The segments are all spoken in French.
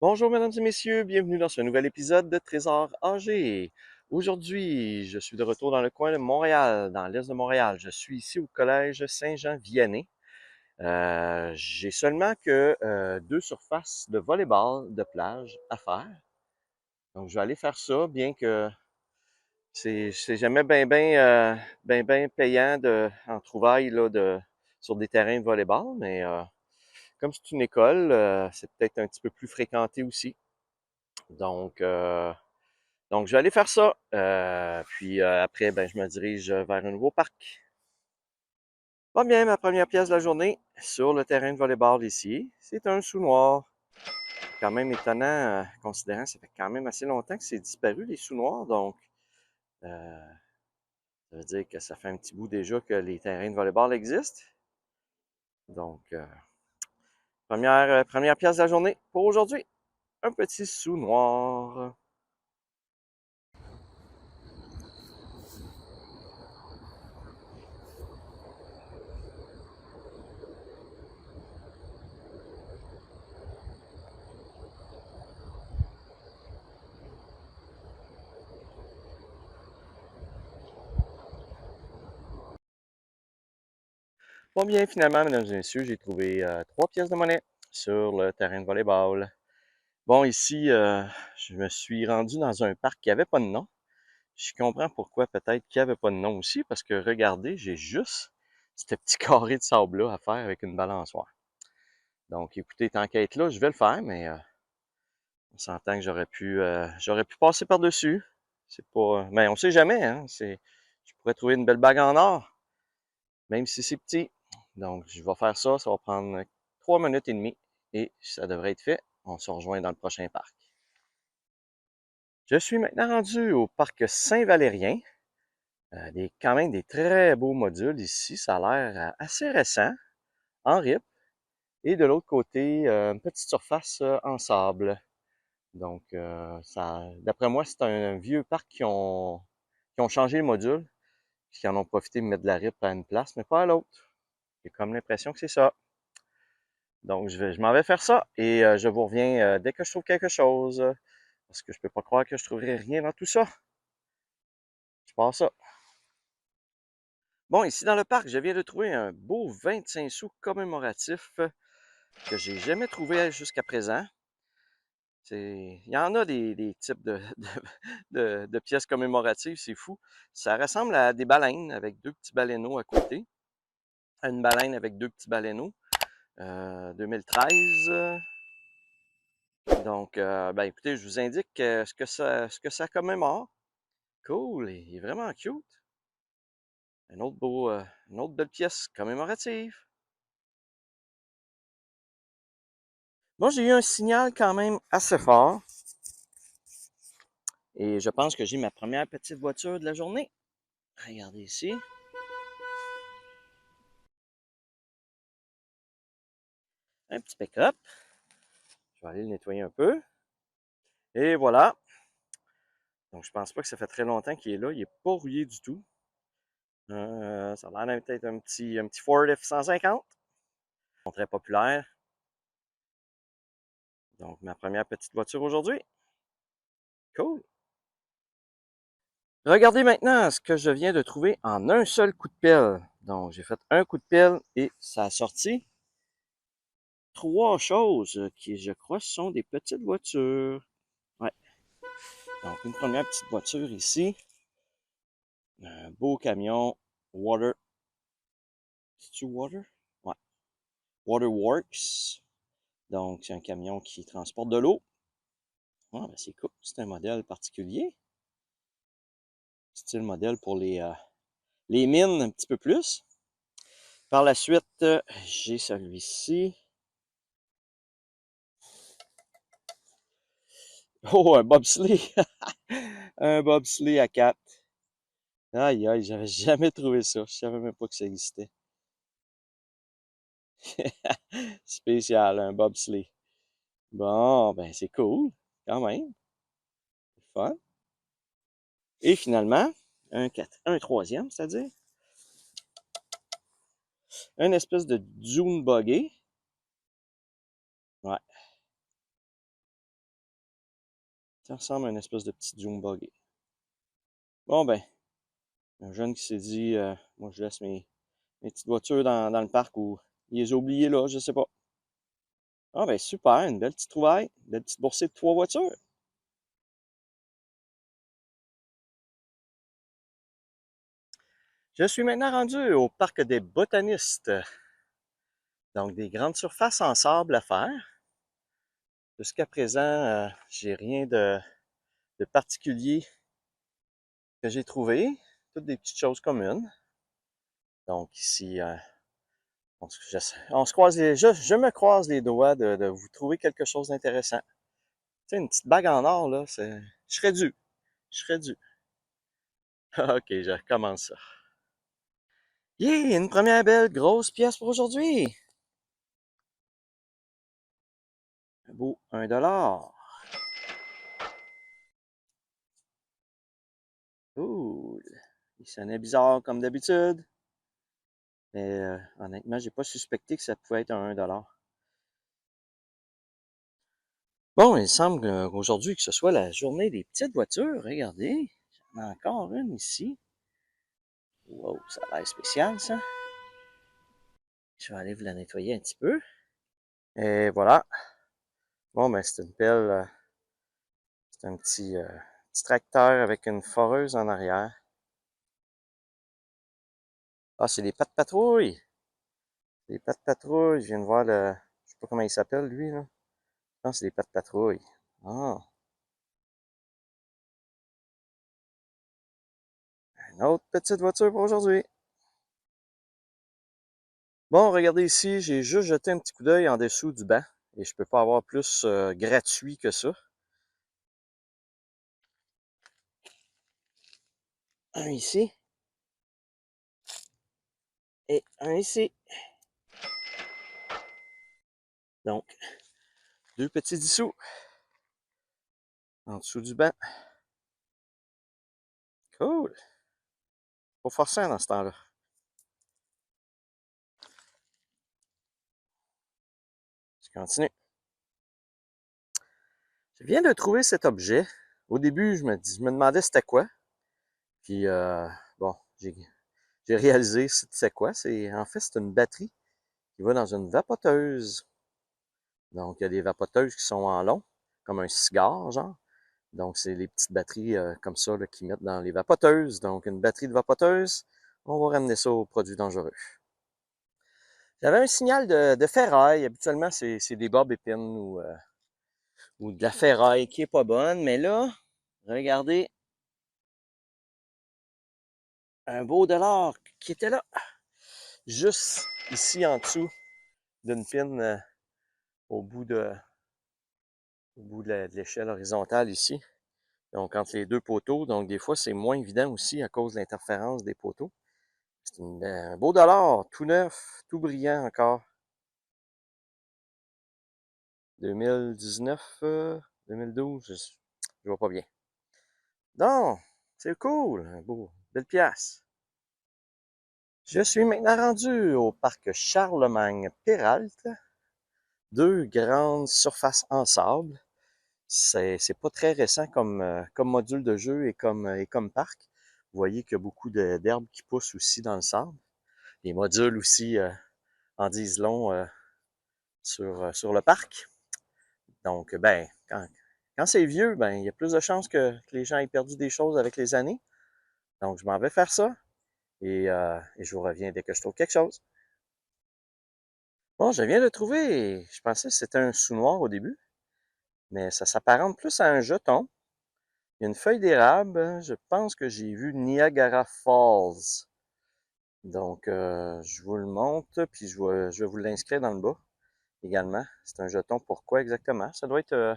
Bonjour mesdames et messieurs, bienvenue dans ce nouvel épisode de Trésor âgé. Aujourd'hui, je suis de retour dans le coin de Montréal, dans l'est de Montréal. Je suis ici au collège Saint-Jean-Vianney. J'ai seulement que deux surfaces de volleyball de plage à faire. Donc je vais aller faire ça, bien que c'est jamais bien payant en trouvailles là, sur des terrains de volleyball, mais comme c'est une école, c'est peut-être un petit peu plus fréquenté aussi. Donc, euh, Donc, je vais aller faire ça. Puis après, ben, je me dirige vers un nouveau parc. Pas bien, ma première pièce de la journée sur le terrain de volleyball ici, c'est un sous-noir. Quand même étonnant, considérant que ça fait quand même assez longtemps que c'est disparu, les sous-noirs. Donc, euh, ça veut dire que ça fait un petit bout déjà que les terrains de volleyball existent. Donc, première pièce de la journée pour aujourd'hui, un petit sous-noir. Bon bien, finalement, mesdames et messieurs, j'ai trouvé trois pièces de monnaie sur le terrain de volleyball. Bon, ici, je me suis rendu dans un parc qui avait pas de nom. Je comprends pourquoi peut-être qu'il n'y avait pas de nom aussi, parce que regardez, j'ai juste ce petit carré de sable-là à faire avec une balançoire. Donc, écoutez, tant qu'à être là, je vais le faire, mais on s'entend que j'aurais pu passer par-dessus. C'est pas, mais on sait jamais, hein. Je pourrais trouver une belle bague en or, même si c'est petit. Donc, je vais faire ça. Ça va prendre 3 minutes et demie et ça devrait être fait. On se rejoint dans le prochain parc. Je suis maintenant rendu au parc Saint-Valérien. Quand même des très beaux modules ici. Ça a l'air assez récent, en RIP. Et de l'autre côté, une petite surface en sable. Donc, d'après moi, c'est un vieux parc qui ont changé le module, puis qui en ont profité de mettre de la RIP à une place, mais pas à l'autre. J'ai comme l'impression que c'est ça. Donc, je m'en vais faire ça et je vous reviens dès que je trouve quelque chose. Parce que je peux pas croire que je trouverai rien dans tout ça. Je pars ça. Bon, ici dans le parc, je viens de trouver un beau 25 sous commémoratif que j'ai jamais trouvé jusqu'à présent. Il y en a des types de pièces commémoratives, c'est fou. Ça ressemble à des baleines avec deux petits baleineaux à côté. À une baleine avec deux petits baleineaux. 2013. Donc, ben écoutez, je vous indique ce que ça commémore. Cool, il est vraiment cute. Une autre belle pièce commémorative. Bon, j'ai eu un signal quand même assez fort et je pense que j'ai ma première petite voiture de la journée. Regardez ici. Un petit pick-up. Je vais aller le nettoyer un peu. Et voilà. Donc, je pense pas que ça fait très longtemps qu'il est là. Il est pas rouillé du tout. Ça a l'air d'être un petit Ford F-150. Très populaire. Donc, ma première petite voiture aujourd'hui. Cool. Regardez maintenant ce que je viens de trouver en un seul coup de pelle. Donc, j'ai fait un coup de pelle et ça a sorti trois choses qui, je crois, sont des petites voitures. Ouais. Donc, une première petite voiture ici. Un beau camion Water. C'est-tu Water? Ouais. Waterworks. Donc, c'est un camion qui transporte de l'eau. Ah, ben c'est cool. C'est un modèle particulier. Style modèle pour les mines un petit peu plus. Par la suite, j'ai celui-ci. Oh, un bobsleigh! Un bobsleigh à quatre. Aïe, aïe, j'avais jamais trouvé ça. Je savais même pas que ça existait. Spécial, un bobsleigh. Bon, ben c'est cool, quand même. C'est fun. Et finalement, un troisième, c'est-à-dire, une espèce de dune buggy. Ouais. Ça ressemble à une espèce de petit dune buggy. Bon ben, un jeune qui s'est dit, moi je laisse mes petites voitures dans le parc ou il les a oubliées là, je sais pas. Ah ben super, une belle petite trouvaille, une belle petite boursée de 3 voitures. Je suis maintenant rendu au parc des botanistes. Donc des grandes surfaces en sable à faire. Jusqu'à présent, j'ai rien de particulier que j'ai trouvé. Toutes des petites choses communes. Donc ici, on se croise je me croise les doigts de vous trouver quelque chose d'intéressant. Tu sais, une petite bague en or, là, je serais dû. Je serais dû. Ok, je recommence ça. Yeah, une première belle grosse pièce pour aujourd'hui. Un beau 1 $. Cool. Il sonnait bizarre comme d'habitude. Mais honnêtement, j'ai pas suspecté que ça pouvait être un 1 $. Bon, il semble aujourd'hui que ce soit la journée des petites voitures. Regardez, j'en ai encore une ici. Wow, ça a l'air spécial, ça. Je vais aller vous la nettoyer un petit peu. Et voilà. Bon, ben, c'est une pelle. C'est un petit tracteur avec une foreuse en arrière. Ah, c'est des pattes patrouilles. Des pattes patrouilles. Je viens de voir je sais pas comment il s'appelle, lui, là. Je pense que c'est des pattes patrouilles. Ah, une autre petite voiture pour aujourd'hui. Bon, regardez ici, j'ai juste jeté un petit coup d'œil en dessous du banc. Et je peux pas avoir plus gratuit que ça. Un ici. Et un ici. Donc, 2 petits dessous en dessous du banc. Cool. Faut forcer dans ce temps-là. Je continue. Je viens de trouver cet objet. Au début, je me demandais c'était quoi. Puis, bon, j'ai réalisé c'était quoi. En fait, c'est une batterie qui va dans une vapoteuse. Donc, il y a des vapoteuses qui sont en long, comme un cigare, genre. Donc, c'est les petites batteries comme ça là, qu'ils mettent dans les vapoteuses. Donc, une batterie de vapoteuse, on va ramener ça aux produits dangereux. J'avais un signal de ferraille. Habituellement, c'est des bobs épines ou de la ferraille qui est pas bonne. Mais là, regardez, un beau dollar qui était là, juste ici en dessous d'une pine au bout de l'échelle horizontale ici. Donc, entre les deux poteaux. Donc, des fois, c'est moins évident aussi à cause de l'interférence des poteaux. C'est un beau dollar, tout neuf, tout brillant encore. 2019, 2012, je vois pas bien. Non, c'est cool, un beau, belle pièce. Je suis maintenant rendu au parc Charlemagne-Péralte. 2 grandes surfaces en sable. C'est pas très récent comme module de jeu et comme parc. Vous voyez qu'il y a beaucoup d'herbes qui poussent aussi dans le sable. Les modules aussi en disent long sur le parc. Donc, ben, quand c'est vieux, ben, il y a plus de chances que les gens aient perdu des choses avec les années. Donc, je m'en vais faire ça et je vous reviens dès que je trouve quelque chose. Bon, je viens de trouver, je pensais que c'était un sous-noir au début, mais ça s'apparente plus à un jeton. Il y a une feuille d'érable, je pense que j'ai vu Niagara Falls. Donc, je vous le montre, puis je vais vous l'inscrire dans le bas également. C'est un jeton pour quoi exactement? Ça doit être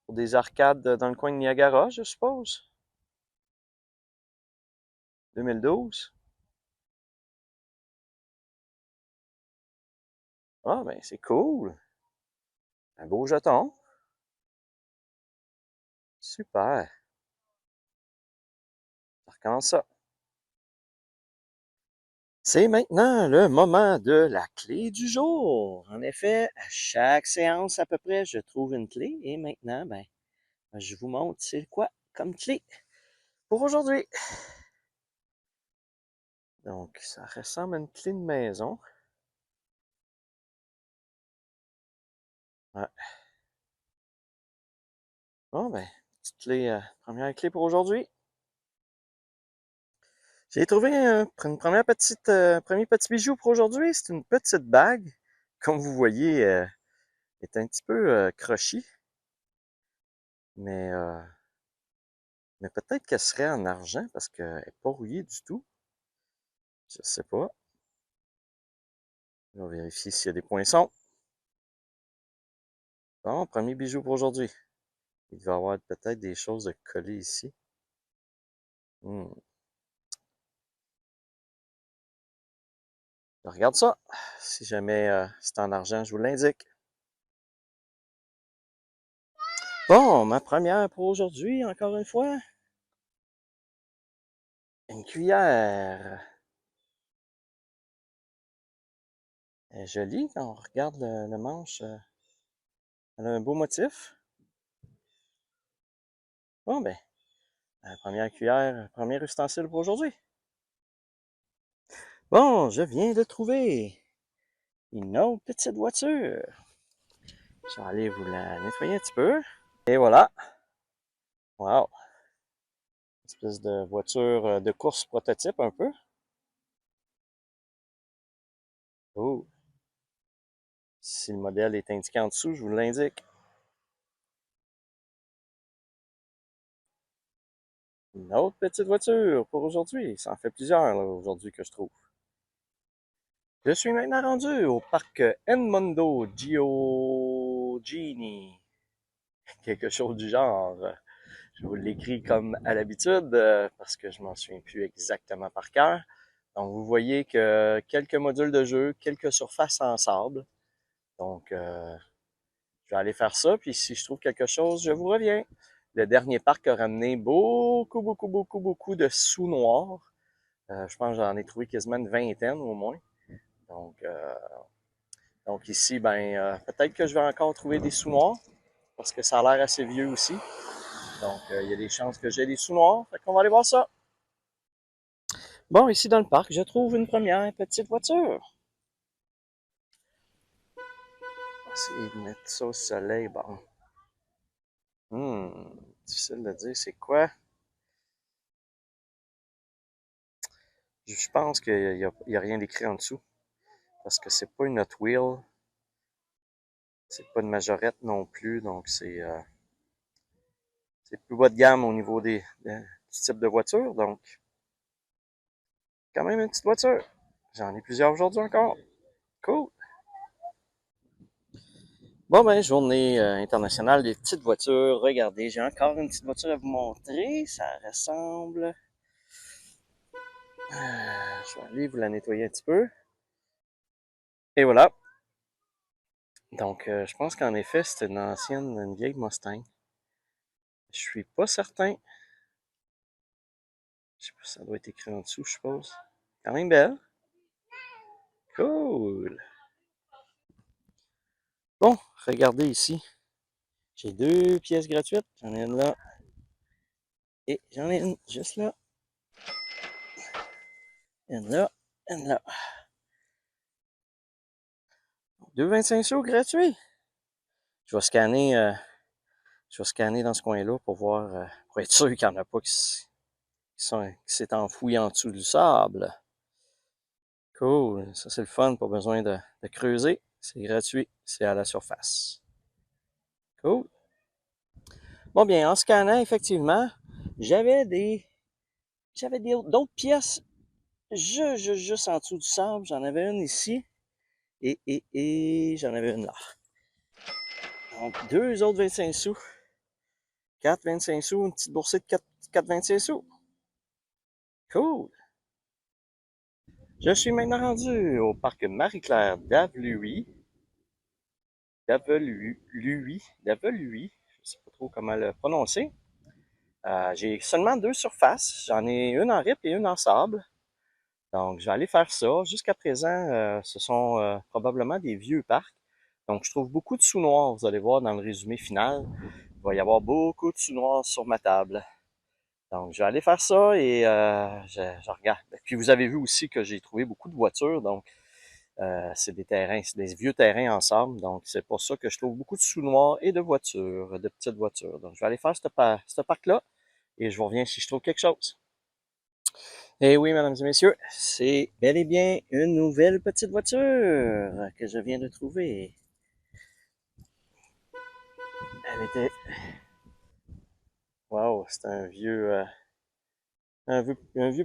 pour des arcades dans le coin de Niagara, je suppose. 2012. Ah, ben, c'est cool. Un beau jeton. Super. Ça recommence ça. C'est maintenant le moment de la clé du jour. En effet, à chaque séance à peu près, je trouve une clé et maintenant, ben, je vous montre c'est quoi comme clé pour aujourd'hui. Donc, ça ressemble à une clé de maison. Ouais. Bon, ben, petite clé, première clé pour aujourd'hui. J'ai trouvé une première petite, premier petit bijou pour aujourd'hui. C'est une petite bague. Comme vous voyez, est un petit peu crochue, mais, euh, mais peut-être qu'elle serait en argent parce qu'elle n'est pas rouillée du tout. Je sais pas. On va vérifier s'il y a des poinçons. Bon, premier bijou pour aujourd'hui. Il va y avoir peut-être des choses de coller ici. Hmm. Je regarde ça. Si jamais c'est en argent, je vous l'indique. Bon, ma première pour aujourd'hui, encore une fois. Une cuillère. Elle est jolie quand on regarde le manche. Elle a un beau motif. Bon, ben, la première cuillère, premier ustensile pour aujourd'hui. Bon, je viens de trouver une autre petite voiture. Je vais aller vous la nettoyer un petit peu. Et voilà. Wow. Une espèce de voiture de course prototype un peu. Oh. Si le modèle est indiqué en dessous, je vous l'indique. Une autre petite voiture pour aujourd'hui. Ça en fait plusieurs aujourd'hui que je trouve. Je suis maintenant rendu au parc Edmondo Giorgini. Quelque chose du genre. Je vous l'écris comme à l'habitude parce que je m'en souviens plus exactement par cœur. Donc, vous voyez que quelques modules de jeu, quelques surfaces en sable. Donc, je vais aller faire ça, puis si je trouve quelque chose, je vous reviens. Le dernier parc a ramené beaucoup de sous noirs. Je pense que j'en ai trouvé quasiment une vingtaine au moins. Donc, ici, ben, peut-être que je vais encore trouver des sous noirs, parce que ça a l'air assez vieux aussi. Donc, il y a des chances que j'ai des sous noirs. Fait qu'on va aller voir ça. Bon, ici dans le parc, je trouve une première petite voiture. On va essayer de mettre ça au soleil. Bon. Difficile de dire c'est quoi. Je pense qu'il y a rien d'écrit en dessous. Parce que c'est pas une Hot Wheel. C'est pas une majorette non plus. Donc c'est plus bas de gamme au niveau du type de voiture. Donc, quand même une petite voiture. J'en ai plusieurs aujourd'hui encore. Cool. Bon, ben, journée internationale des petites voitures. Regardez, j'ai encore une petite voiture à vous montrer. Ça ressemble. Je vais aller vous la nettoyer un petit peu. Et voilà. Donc, je pense qu'en effet, c'était une vieille Mustang. Je suis pas certain. Je sais pas si ça doit être écrit en dessous, je suppose. Quand même belle. Cool. Bon, regardez ici. J'ai deux pièces gratuites. J'en ai une là. Et j'en ai une juste là. Une là. Une là. 2,25 sous gratuits. Je vais scanner, euh, je vais scanner dans ce coin-là pour voir, pour être sûr qu'il n'y en a pas qui s'est enfoui en dessous du sable. Cool. Ça, c'est le fun. Pas besoin de creuser. C'est gratuit. C'est à la surface. Cool. Bon, bien, en scannant, effectivement, j'avais des, d'autres pièces juste en dessous du sable. J'en avais une ici et j'en avais une là. Donc, deux autres 25 sous. 4 25 sous, une petite boursée de 4 25 sous. Cool. Je suis maintenant rendu au parc Marie-Claire d'Aveluy. D'Aveluy. Je ne sais pas trop comment le prononcer. J'ai seulement deux surfaces. J'en ai une en rip et une en sable. Donc, je vais aller faire ça. Jusqu'à présent, ce sont probablement des vieux parcs. Donc, je trouve beaucoup de sous noirs. Vous allez voir dans le résumé final. Il va y avoir beaucoup de sous-noirs sur ma table. Donc, je vais aller faire ça et je regarde. Puis, vous avez vu aussi que j'ai trouvé beaucoup de voitures. Donc, c'est des terrains, c'est des vieux terrains en sable. Donc, c'est pour ça que je trouve beaucoup de sous-noirs et de voitures, de petites voitures. Donc, je vais aller faire ce parc-là et je vous reviens si je trouve quelque chose. Eh oui, mesdames et messieurs, c'est bel et bien une nouvelle petite voiture que je viens de trouver. Elle était... Wow, c'est un vieux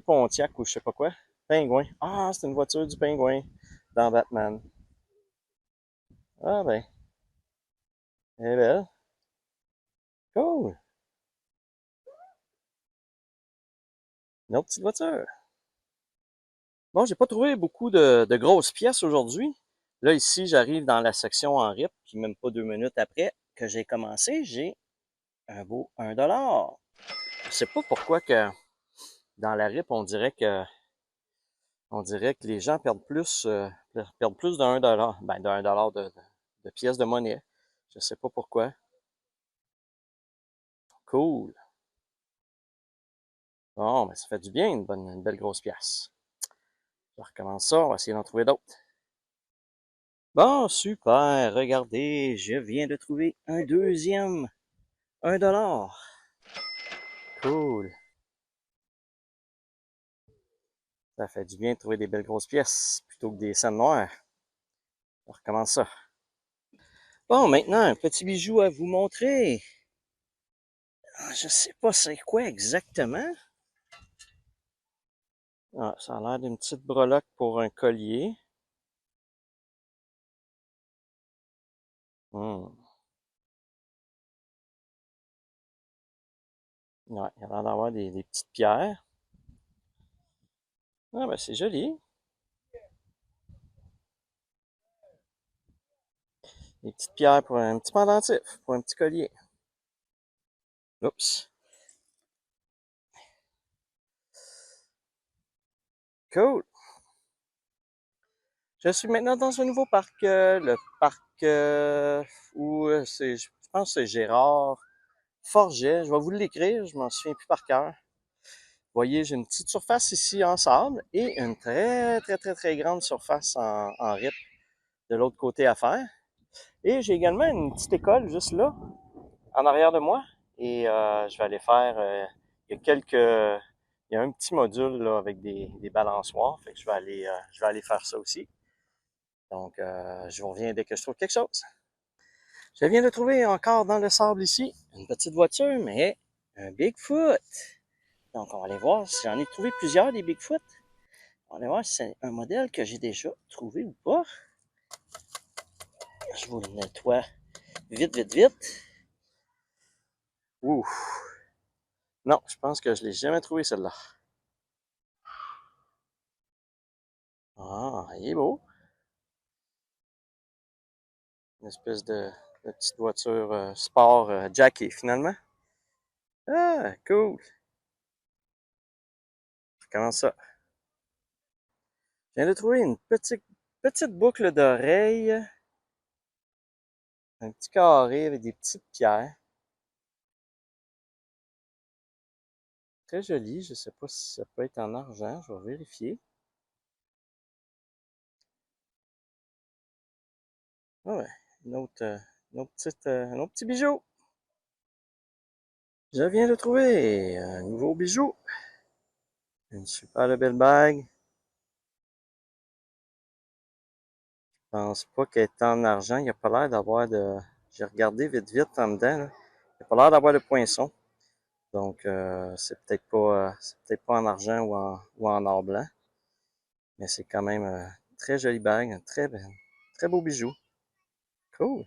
Pontiac ou je sais pas quoi. Pingouin. Ah, c'est une voiture du pingouin dans Batman. Ah ben, elle est belle. Cool. Une autre petite voiture. Bon, j'ai pas trouvé beaucoup de grosses pièces aujourd'hui. Là, ici, j'arrive dans la section en RIP, puis même pas 2 minutes après que j'ai commencé, j'ai un beau 1 $. Je sais pas pourquoi que dans la RIP, on dirait que les gens perdent plus d'1 $. Ben, d'1 $ de pièces de monnaie. Je sais pas pourquoi. Cool. Bon, ben, ça fait du bien, une belle grosse pièce. Je recommence ça, on va essayer d'en trouver d'autres. Bon, super, regardez, je viens de trouver un deuxième 1 $. Cool. Ça fait du bien de trouver des belles grosses pièces plutôt que des scènes noires. On recommence ça. Bon, maintenant, un petit bijou à vous montrer. Je sais pas c'est quoi exactement. Ah, ça a l'air d'une petite breloque pour un collier. Hmm. Ouais, il a l'air d'avoir des petites pierres. Ah, ben c'est joli. Des petites pierres pour un petit pendentif, pour un petit collier. Oups. Cool. Je suis maintenant dans un nouveau parc, le parc où je pense que c'est Gérard Forget. Je vais vous l'écrire, je m'en souviens plus par cœur. Vous voyez, j'ai une petite surface ici en sable et une très, très, très, très grande surface en RIP de l'autre côté à faire. Et j'ai également une petite école juste là, en arrière de moi. Et je vais aller faire, il y a un petit module là, avec des balançoires. Fait que je vais aller faire ça aussi. Donc, je vous reviens dès que je trouve quelque chose. Je viens de trouver encore dans le sable ici une petite voiture, mais un Bigfoot. Donc, on va aller voir si j'en ai trouvé plusieurs des Bigfoot. On va aller voir si c'est un modèle que j'ai déjà trouvé ou pas. Je vous le nettoie vite, vite, vite. Ouh. Non, je pense que je l'ai jamais trouvé celle-là. Ah, il est beau. Une espèce de petite voiture sport jackée finalement. Ah, cool. Comment ça? Je viens de trouver une petite boucle d'oreille. Un petit carré avec des petites pierres. Très joli. Je sais pas si ça peut être en argent. Je vais vérifier. Ah ouais, un autre petit bijou. Je viens de trouver un nouveau bijou. Une super belle bague. Je pense pas qu'elle est en argent. Il n'y a pas l'air d'avoir de... J'ai regardé vite vite en dedans. Là. Il n'y a pas l'air d'avoir de poinçon. Donc, c'est peut-être pas en argent ou en or blanc. Mais c'est quand même une très jolie bague. Un très beau bijou. Cool.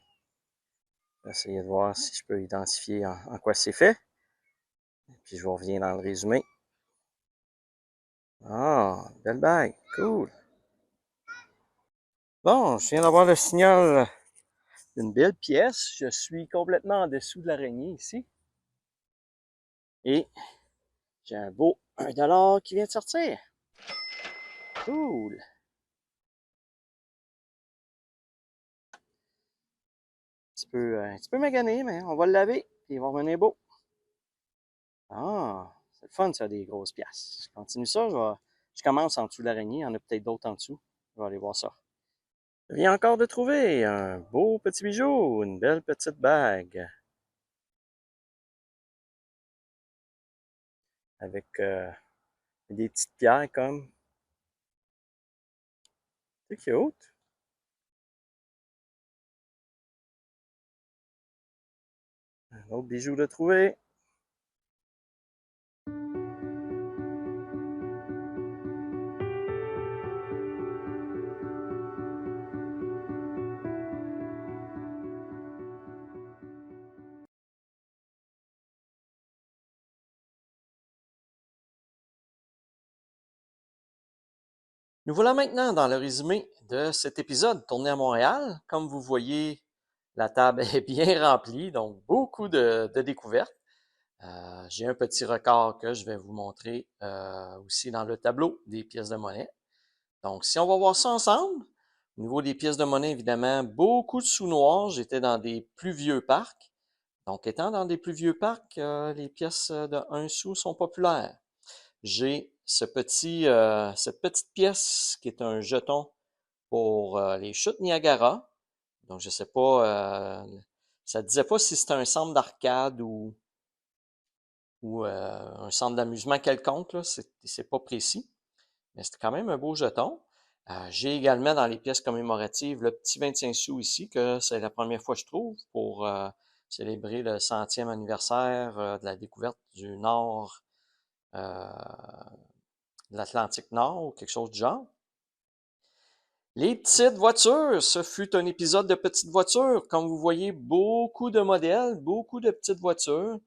Je vais essayer de voir si je peux identifier en quoi c'est fait. Puis je vous reviens dans le résumé. Ah, belle bague. Cool. Bon, je viens d'avoir le signal d'une belle pièce. Je suis complètement en dessous de l'araignée ici. Et j'ai un beau 1 $ qui vient de sortir. Cool. Un petit peu magané, mais on va le laver. puis il va revenir beau. Ah, c'est le fun, ça, des grosses pièces. Je continue ça, je commence en dessous de l'araignée, il y en a peut-être d'autres en dessous. Je vais aller voir ça. Je viens encore de trouver un beau petit bijou, une belle petite bague avec des petites pierres comme. C'est cute. Un autre bijou de trouver. Nous voilà maintenant dans le résumé de cet épisode tourné à Montréal. Comme vous voyez, la table est bien remplie, donc beaucoup de découvertes. J'ai un petit record que je vais vous montrer aussi dans le tableau des pièces de monnaie. Donc, si on va voir ça ensemble, au niveau des pièces de monnaie, évidemment, beaucoup de sous noirs. J'étais dans des plus vieux parcs. Donc, étant dans des plus vieux parcs, les pièces de 1 sou sont populaires. J'ai cette petite pièce qui est un jeton pour les chutes Niagara. Donc, je sais pas, ça ne disait pas si c'était un centre d'arcade ou un centre d'amusement quelconque, là, c'est pas précis, mais c'est quand même un beau jeton. J'ai également dans les pièces commémoratives le petit 25 sous ici, que c'est la première fois que je trouve pour célébrer le 100e anniversaire de la découverte du nord, de l'Atlantique Nord ou quelque chose du genre. Les petites voitures, ce fut un épisode de petites voitures. Comme vous voyez, beaucoup de modèles, beaucoup de petites voitures.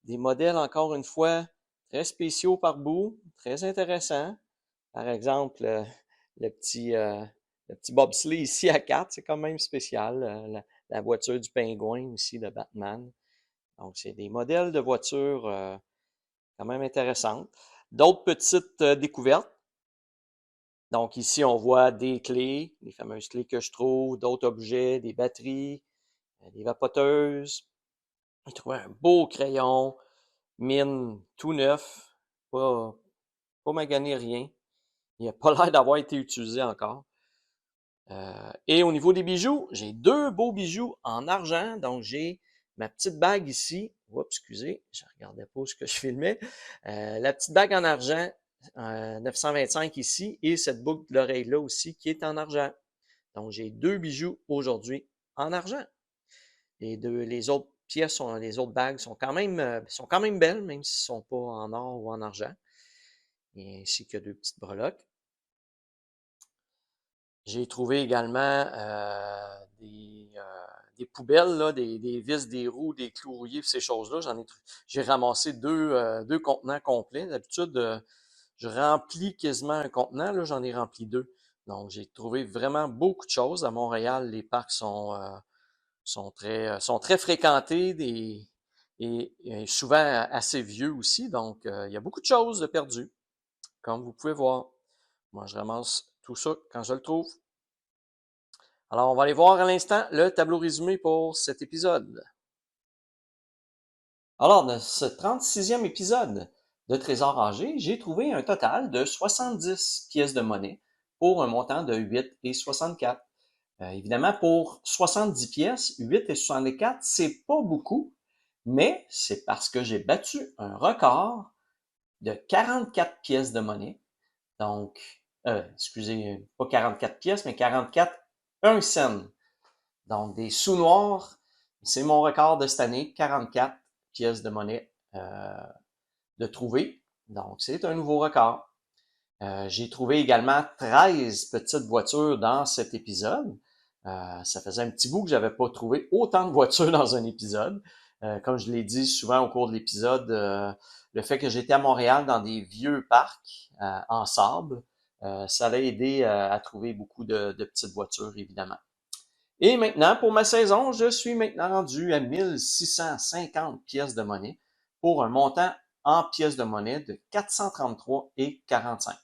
Des modèles, encore une fois, très spéciaux par bout, très intéressants. Par exemple, le petit bobsleigh ici à 4, c'est quand même spécial. La voiture du pingouin aussi de Batman. Donc, c'est des modèles de voitures quand même intéressantes. D'autres petites découvertes. Donc ici, on voit des clés, les fameuses clés que je trouve, d'autres objets, des batteries, des vapoteuses. J'ai trouvé un beau crayon, mine, tout neuf, pas magané rien. Il n'a pas l'air d'avoir été utilisé encore. Et au niveau des bijoux, j'ai deux beaux bijoux en argent. Donc j'ai ma petite bague ici. Oups, excusez, je regardais pas ce que je filmais. La petite bague en argent, 925 ici, et cette boucle d'oreille là aussi qui est en argent. Donc j'ai deux bijoux aujourd'hui en argent. Les autres pièces, les autres bagues sont quand même belles, même s'ils ne sont pas en or ou en argent. Et ainsi que deux petites breloques. J'ai trouvé également des poubelles, là, des vis, des roues, des clous rouillés, ces choses-là. J'ai ramassé deux contenants complets. D'habitude, je remplis quasiment un contenant. Là, j'en ai rempli deux. Donc, j'ai trouvé vraiment beaucoup de choses. À Montréal, les parcs sont très fréquentés et souvent assez vieux aussi. Donc, il y a beaucoup de choses de perdues, comme vous pouvez voir. Moi, je ramasse tout ça quand je le trouve. Alors, on va aller voir à l'instant le tableau résumé pour cet épisode. Alors, dans ce 36e épisode de Trésor âgé, j'ai trouvé un total de 70 pièces de monnaie pour un montant de 8,64. Évidemment, pour 70 pièces, 8,64, c'est pas beaucoup, mais c'est parce que j'ai battu un record de 44 pièces de monnaie. Donc, excusez, pas 44 pièces, mais 44 1 cent. Donc, des sous noirs, c'est mon record de cette année, 44 pièces de monnaie de trouver. Donc, c'est un nouveau record. J'ai trouvé également 13 petites voitures dans cet épisode. Ça faisait un petit bout que j'avais pas trouvé autant de voitures dans un épisode. Comme je l'ai dit souvent au cours de l'épisode, le fait que j'étais à Montréal dans des vieux parcs en sable, ça l'a aidé à trouver beaucoup de petites voitures, évidemment. Et maintenant, pour ma saison, je suis maintenant rendu à 1650 pièces de monnaie pour un montant en pièces de monnaie de 433,45.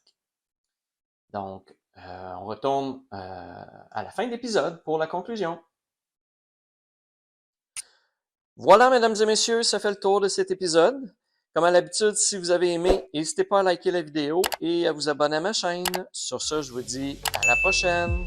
Donc, on retourne à la fin de l'épisode pour la conclusion. Voilà, mesdames et messieurs, ça fait le tour de cet épisode. Comme à l'habitude, si vous avez aimé, n'hésitez pas à liker la vidéo et à vous abonner à ma chaîne. Sur ce, je vous dis à la prochaine.